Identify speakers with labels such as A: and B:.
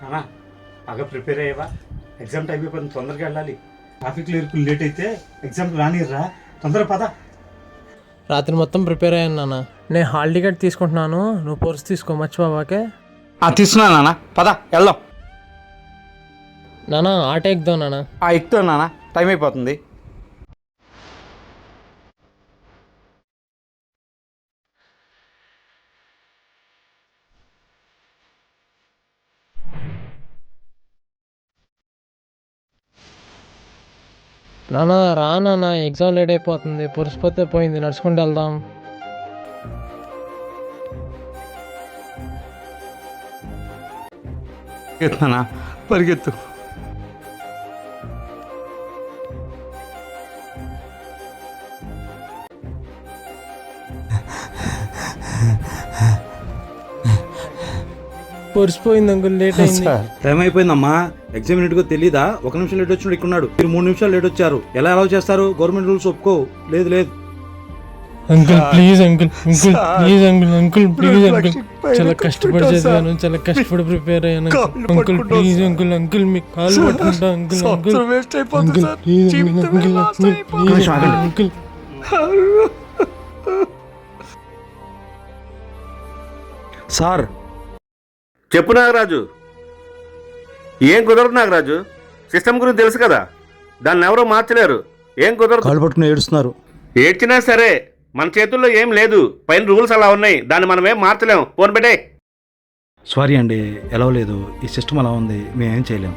A: అన్నా బాగా ప్రిపేర్ అయ్యావా? ఎగ్జామ్ టైం అయిపోయింది, తొందరగా వెళ్ళాలి. ట్రాఫిక్లో ఇరుకులు లేట్ అయితే ఎగ్జామ్కి రానిర్రా. తొందరగా పద.
B: రాత్రి మొత్తం ప్రిపేర్ అయ్యాను నాన్న. నేను హాల్ టికెట్ తీసుకుంటున్నాను, నువ్వు పర్స్ తీసుకో మర్చిపోవాకే.
A: తీసుకున్నా నాన్న, పద వెళ్దాం.
B: నాన్న ఆటో ఎక్కుదాం నాన్న.
A: ఎక్కుతాను నాన్న, టైం అయిపోతుంది.
B: నాన్న రా నాన్న, ఎగ్జామ్ లేట్ అయిపోతుంది, పర్స్ పోతే పోయింది, నడుచుకుంటూ వెళ్దాం.
A: పరిగెత్తున్నా, పరిగెత్తు.
B: పర్స్ పోయింది అంకుల్, లేట్ అయింది.
A: టైం అయిపోయిందమ్మా. ఎగ్జామ్ ఎన్నిటికో తెలీదా? 1 నిమిషం లేట్ వచ్చినాడు ఇక్కడున్నాడు. మీరు 3 నిమిషాలు లేట్ వచ్చారు. ఎలా అలౌ చేస్తారు? గవర్నమెంట్ రూల్స్ ఒప్పుకో. లేదు లేదు
B: uncle please uncle, uncle please uncle, uncle please uncle. చాలా కష్టపడి చదివాను, చాలా కష్టపడి ప్రిపేర్ అయ్యాను అంకుల్. ప్లీజ్ అంకుల్, అంకుల్ మీకు కాల్ పట్టుకుంటా uncle. Uncle uncle please uncle, uncle please uncle.
A: Sir
C: చెప్పు నాగరాజు. ఏం కుదరదు నాగరాజు, సిస్టమ్ గురించి తెలుసు కదా, దాన్ని ఎవరో మార్చలేరు. ఏం కుదరదు.
A: కాలు పట్టుకుని ఏడుస్తున్నారు.
C: ఏడ్చినా సరే మన చేతుల్లో ఏం లేదు. పైన రూల్స్ అలా ఉన్నాయి, దాన్ని మనం ఏం మార్చలేము. ఫోన్ పెట్టే.
A: సారీ అండి, ఎలా లేదు. ఈ సిస్టమ్ అలా ఉంది, మేమేం చేయలేము.